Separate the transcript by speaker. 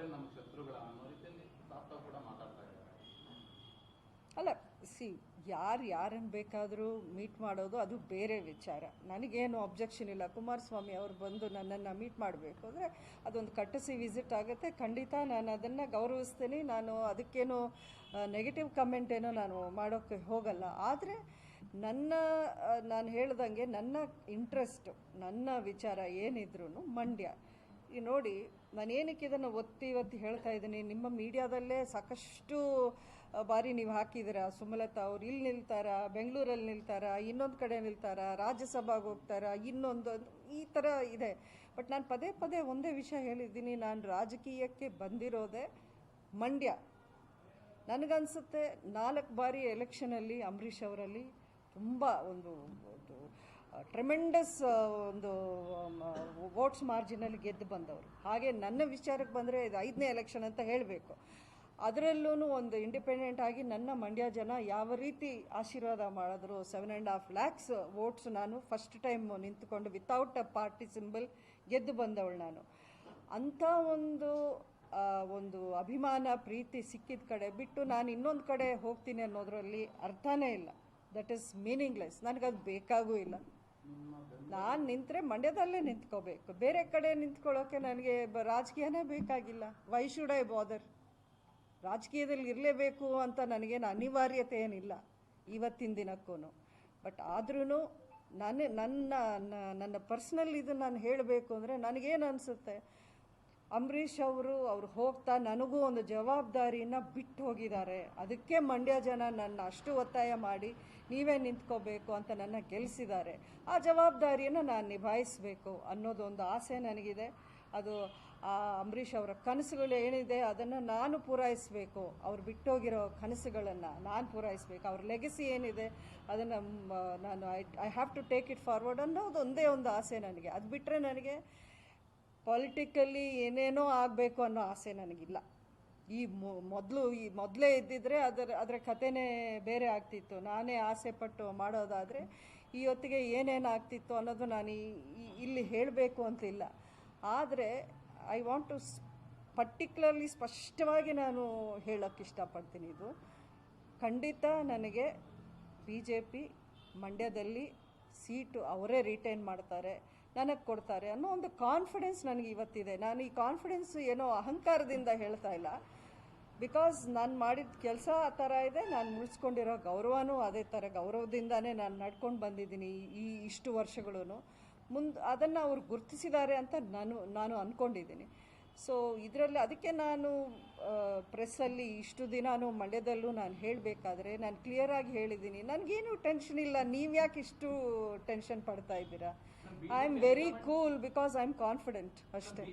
Speaker 1: ಪಟೇಲ್ ನಮ್ಮ ಶತ್ರುಗಳ ಅನ್ನೋ ರೀತಿಯಲ್ಲಿ ಸಾಫ್ಟ್ ಕೂಡ ಮಾತಾಡ್ತಾ ಇದ್ದಾರೆ.
Speaker 2: ಅಲ್ಲ, ಯಾರನ್ನು ಬೇಕಾದರೂ ಮೀಟ್ ಮಾಡೋದು ಅದು ಬೇರೆ ವಿಚಾರ. ನನಗೇನು ಅಬ್ಜೆಕ್ಷನ್ ಇಲ್ಲ. ಕುಮಾರಸ್ವಾಮಿ ಅವರು ಬಂದು ನನ್ನನ್ನು ಮೀಟ್ ಮಾಡಬೇಕು ಅಂದರೆ ಅದೊಂದು ಕಟ್ಟಸಿ ವಿಸಿಟ್ ಆಗುತ್ತೆ. ಖಂಡಿತ ನಾನು ಅದನ್ನು ಗೌರವಿಸ್ತೀನಿ. ನಾನು ಅದಕ್ಕೇನು ನೆಗೆಟಿವ್ ಕಮೆಂಟ್ ಏನೋ ನಾನು ಮಾಡೋಕ್ಕೆ ಹೋಗಲ್ಲ. ಆದರೆ ನಾನು ಹೇಳ್ದಂಗೆ ನನ್ನ ಇಂಟ್ರೆಸ್ಟು, ನನ್ನ ವಿಚಾರ ಏನಿದ್ರು ಮಂಡ್ಯ. ಈ ನೋಡಿ, ನಾನು ಏನಕ್ಕೆ ಇದನ್ನು ಒತ್ತಿ ಹೇಳ್ತಾ ಇದ್ದೀನಿ, ನಿಮ್ಮ ಮೀಡಿಯಾದಲ್ಲೇ ಸಾಕಷ್ಟು ಬಾರಿ ನೀವು ಹಾಕಿದ್ದೀರಾ, ಸುಮಲತಾ ಅವ್ರು ಇಲ್ಲಿ ನಿಲ್ತಾರಾ, ಬೆಂಗಳೂರಲ್ಲಿ ನಿಲ್ತಾರಾ, ಇನ್ನೊಂದು ಕಡೆ ನಿಲ್ತಾರಾ, ರಾಜ್ಯಸಭೆಗೆ ಹೋಗ್ತಾರಾ, ಇನ್ನೊಂದು ಈ ಥರ ಇದೆ. ಬಟ್ ನಾನು ಪದೇ ಪದೇ ಒಂದೇ ವಿಷಯ ಹೇಳಿದ್ದೀನಿ, ನಾನು ರಾಜಕೀಯಕ್ಕೆ ಬಂದಿರೋದೇ ಮಂಡ್ಯ. ನನಗನ್ಸುತ್ತೆ 4 ಬಾರಿ ಎಲೆಕ್ಷನಲ್ಲಿ ಅಂಬರೀಷ್ ಅವರಲ್ಲಿ ತುಂಬ ಒಂದು ಟ್ರೆಮೆಂಡಸ್ ಒಂದು ವೋಟ್ಸ್ ಮಾರ್ಜಿನಲ್ಲಿ ಗೆದ್ದು ಬಂದವರು. ಹಾಗೆ ನನ್ನ ವಿಚಾರಕ್ಕೆ ಬಂದರೆ ಇದು 5ನೇ ಎಲೆಕ್ಷನ್ ಅಂತ ಹೇಳಬೇಕು. ಅದರಲ್ಲೂ ಒಂದು ಇಂಡಿಪೆಂಡೆಂಟ್ ಆಗಿ ನನ್ನ ಮಂಡ್ಯ ಜನ ಯಾವ ರೀತಿ ಆಶೀರ್ವಾದ ಮಾಡಿದ್ರು. 7.5 lakhs ವೋಟ್ಸ್ ನಾನು ಫಸ್ಟ್ ಟೈಮ್ ನಿಂತ್ಕೊಂಡು ವಿತೌಟ್ ಅ ಪಾರ್ಟಿ ಸಿಂಬಲ್ ಗೆದ್ದು ಬಂದವಳು ನಾನು. ಅಂಥ ಒಂದು ಅಭಿಮಾನ ಪ್ರೀತಿ ಸಿಕ್ಕಿದ ಕಡೆ ಬಿಟ್ಟು ನಾನು ಇನ್ನೊಂದು ಕಡೆ ಹೋಗ್ತೀನಿ ಅನ್ನೋದರಲ್ಲಿ ಅರ್ಥನೇ ಇಲ್ಲ. That is meaningless. ನನಗದು ಬೇಕಾಗೂ ಇಲ್ಲ. ನಾನು ನಿಂತರೆ ಮಂಡ್ಯದಲ್ಲೇ ನಿಂತ್ಕೋಬೇಕು. ಬೇರೆ ಕಡೆ ನಿಂತ್ಕೊಳ್ಳೋಕೆ ನನಗೆ ರಾಜಕೀಯನೇ ಬೇಕಾಗಿಲ್ಲ. ವೈ ಶುಡ್ ಐ ಬಾದರ್? ರಾಜಕೀಯದಲ್ಲಿ ಇರಲೇಬೇಕು ಅಂತ ನನಗೇನು ಅನಿವಾರ್ಯತೆ ಏನಿಲ್ಲ ಇವತ್ತಿನ ದಿನಕ್ಕೂ. ಬಟ್ ಆದ್ರೂ ನನ್ನ ಪರ್ಸ್ನಲ್ ಇದು ನಾನು ಹೇಳಬೇಕು ಅಂದರೆ ನನಗೇನು ಅನಿಸುತ್ತೆ, ಅಂಬರೀಷ್ ಅವರು ಹೋಗ್ತಾ ನನಗೂ ಒಂದು ಜವಾಬ್ದಾರಿನ ಬಿಟ್ಟು ಹೋಗಿದ್ದಾರೆ. ಅದಕ್ಕೆ ಮಂಡ್ಯ ಜನ ನನ್ನ ಅಷ್ಟು ಒತ್ತಾಯ ಮಾಡಿ ನೀವೇ ನಿಂತ್ಕೋಬೇಕು ಅಂತ ನನ್ನ ಗೆಲ್ಲಿಸಿದ್ದಾರೆ. ಆ ಜವಾಬ್ದಾರಿಯನ್ನು ನಾನು ನಿಭಾಯಿಸಬೇಕು ಅನ್ನೋದೊಂದು ಆಸೆ ನನಗಿದೆ. ಅದು ಅಂಬರೀಷ್ ಅವರ ಕನಸುಗಳು ಏನಿದೆ ಅದನ್ನು ನಾನು ಪೂರೈಸಬೇಕು. ಅವ್ರು ಬಿಟ್ಟೋಗಿರೋ ಕನಸುಗಳನ್ನು ನಾನು ಪೂರೈಸಬೇಕು. ಅವ್ರ ಲೆಗಸಿ ಏನಿದೆ ಅದನ್ನು ನಾನು I have to take it forward ಅನ್ನೋದು ಒಂದೇ ಒಂದು ಆಸೆ ನನಗೆ. ಅದು ಬಿಟ್ಟರೆ ನನಗೆ ಪೊಲಿಟಿಕಲಿ ಏನೇನೋ ಆಗಬೇಕು ಅನ್ನೋ ಆಸೆ ನನಗಿಲ್ಲ. ಮೊದಲೇ ಇದ್ದಿದ್ರೆ ಅದರ ಕಥೆನೇ ಬೇರೆ ಆಗ್ತಿತ್ತು. ನಾನೇ ಆಸೆ ಪಟ್ಟು ಮಾಡೋದಾದರೆ ಈ ಹೊತ್ತಿಗೆ ಏನೇನು ಆಗ್ತಿತ್ತು ಅನ್ನೋದು ನಾನು ಇಲ್ಲಿ ಹೇಳಬೇಕು ಅಂತಿಲ್ಲ. ಆದರೆ ಐ ವಾಂಟ್ ಟು ಪರ್ಟಿಕ್ಯುಲರ್ಲಿ ಸ್ಪಷ್ಟವಾಗಿ ನಾನು ಹೇಳೋಕ್ಕೆ ಇಷ್ಟಪಡ್ತೀನಿ. ಇದು ಖಂಡಿತ ನನಗೆ BJP ಮಂಡ್ಯದಲ್ಲಿ ಸೀಟು ಅವರೇ ರಿಟೈನ್ ಮಾಡ್ತಾರೆ, ನನಗೆ ಕೊಡ್ತಾರೆ ಅನ್ನೋ ಒಂದು ಕಾನ್ಫಿಡೆನ್ಸ್ ನನಗೆ ಇವತ್ತಿದೆ. ನಾನು ಈ ಕಾನ್ಫಿಡೆನ್ಸ್ ಏನೋ ಅಹಂಕಾರದಿಂದ ಹೇಳ್ತಾ ಇಲ್ಲ. ಬಿಕಾಸ್ ನಾನು ಮಾಡಿದ ಕೆಲಸ ಆ ಥರ ಇದೆ. ನಾನು ಮುಳಿಸ್ಕೊಂಡಿರೋ ಗೌರವನೂ ಅದೇ ಥರ ಗೌರವದಿಂದಾನೇ ನಾನು ನಡ್ಕೊಂಡು ಬಂದಿದ್ದೀನಿ ಇಷ್ಟು ವರ್ಷಗಳೂ. ಅದನ್ನು ಅವ್ರು ಗುರುತಿಸಿದ್ದಾರೆ ಅಂತ ನಾನು ಅಂದ್ಕೊಂಡಿದ್ದೀನಿ. ಸೊ ಇದರಲ್ಲಿ ಅದಕ್ಕೆ ನಾನು ಪ್ರೆಸ್ಸಲ್ಲಿ ಇಷ್ಟು ದಿನಾನು ಮಂಡ್ಯದಲ್ಲೂ ನಾನು ಹೇಳಬೇಕಾದ್ರೆ ನಾನು ಕ್ಲಿಯರಾಗಿ ಹೇಳಿದ್ದೀನಿ, ನನಗೇನು ಟೆನ್ಷನ್ ಇಲ್ಲ. ನೀವು ಯಾಕೆ ಇಷ್ಟು ಟೆನ್ಷನ್ ಪಡ್ತಾ ಇದ್ದೀರಾ? I am very cool because I am confident ಅಷ್ಟೇ.